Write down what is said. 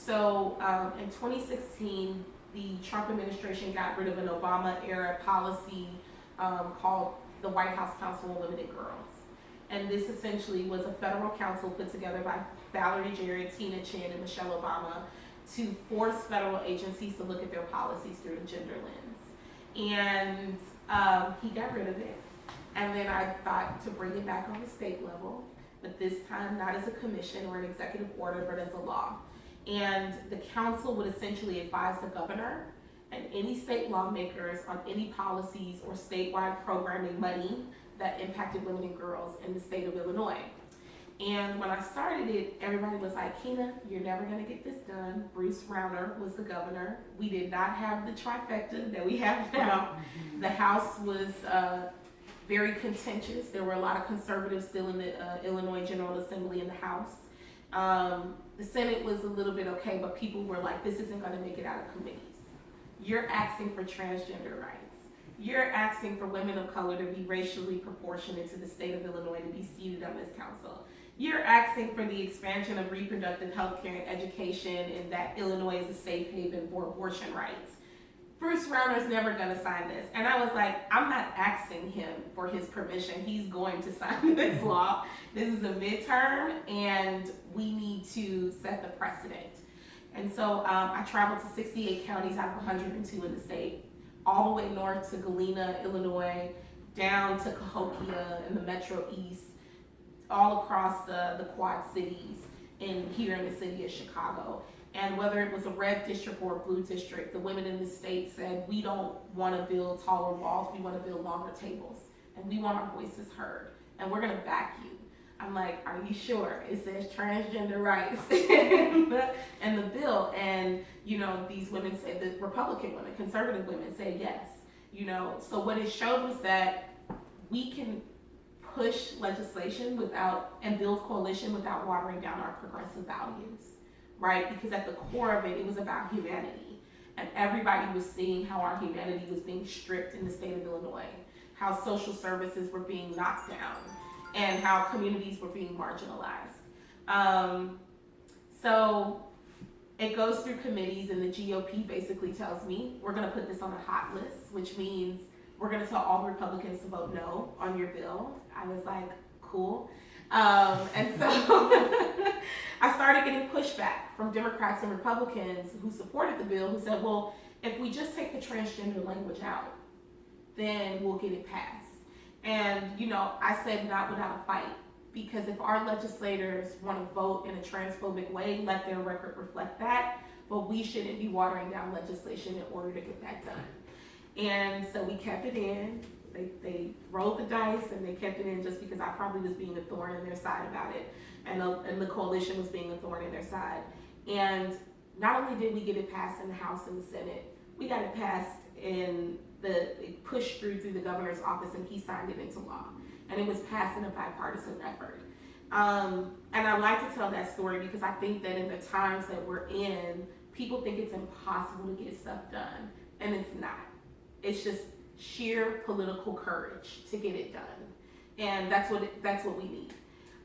So in 2016, the Trump administration got rid of an Obama-era policy called the White House Council on Limited Girls. And this essentially was a federal council put together by Valerie Jarrett, Tina Chin, and Michelle Obama to force federal agencies to look at their policies through a gender lens. And he got rid of it. And then I thought to bring it back on the state level, but this time not as a commission or an executive order, but as a law. And the council would essentially advise the governor and any state lawmakers on any policies or statewide programming money that impacted women and girls in the state of Illinois. And when I started it, everybody was like, Kina, you're never gonna get this done. Bruce Rauner was the governor. We did not have the trifecta that we have now. The House was very contentious. There were a lot of conservatives still in the Illinois General Assembly in the House. The Senate was a little bit okay, but people were like, this isn't gonna make it out of committees. You're asking for transgender rights. You're asking for women of color to be racially proportionate to the state of Illinois to be seated on this council. You're asking for the expansion of reproductive health care and education and that Illinois is a safe haven for abortion rights. Bruce Rauner's never gonna sign this. And I was like, I'm not asking him for his permission. He's going to sign this law. This is a midterm and we need to set the precedent. And so I traveled to 68 counties out of 102 in the state, all the way north to Galena, Illinois, down to Cahokia in the Metro East, all across the Quad Cities, and here in the city of Chicago. And whether it was a red district or a blue district, the women in the state said, we don't want to build taller walls, we want to build longer tables, and we want our voices heard, and we're going to back you. I'm like, are you sure? It says transgender rights in the bill. And, you know, these women said, the Republican women, conservative women said yes. You know, so what it showed was that we can push legislation and build coalition without watering down our progressive values, right? Because at the core of it, it was about humanity. And everybody was seeing how our humanity was being stripped in the state of Illinois, how social services were being knocked down, and how communities were being marginalized. So it goes through committees, and the GOP basically tells me, we're gonna put this on a hot list, which means we're gonna tell all the Republicans to vote no on your bill. I was like, cool. And so I started getting pushback from Democrats and Republicans who supported the bill, who said, well, if we just take the transgender language out, then we'll get it passed. And, you know, I said not without a fight, because if our legislators want to vote in a transphobic way, let their record reflect that, but we shouldn't be watering down legislation in order to get that done. And so we kept it in. They rolled the dice and they kept it in just because I probably was being a thorn in their side about it, and the coalition was being a thorn in their side. And not only did we get it passed in the House and the Senate, we got it passed it pushed through the governor's office, and he signed it into law. And it was passed in a bipartisan effort. And I like to tell that story because I think that in the times that we're in, people think it's impossible to get stuff done, and it's not. It's just sheer political courage to get it done, and that's what we need.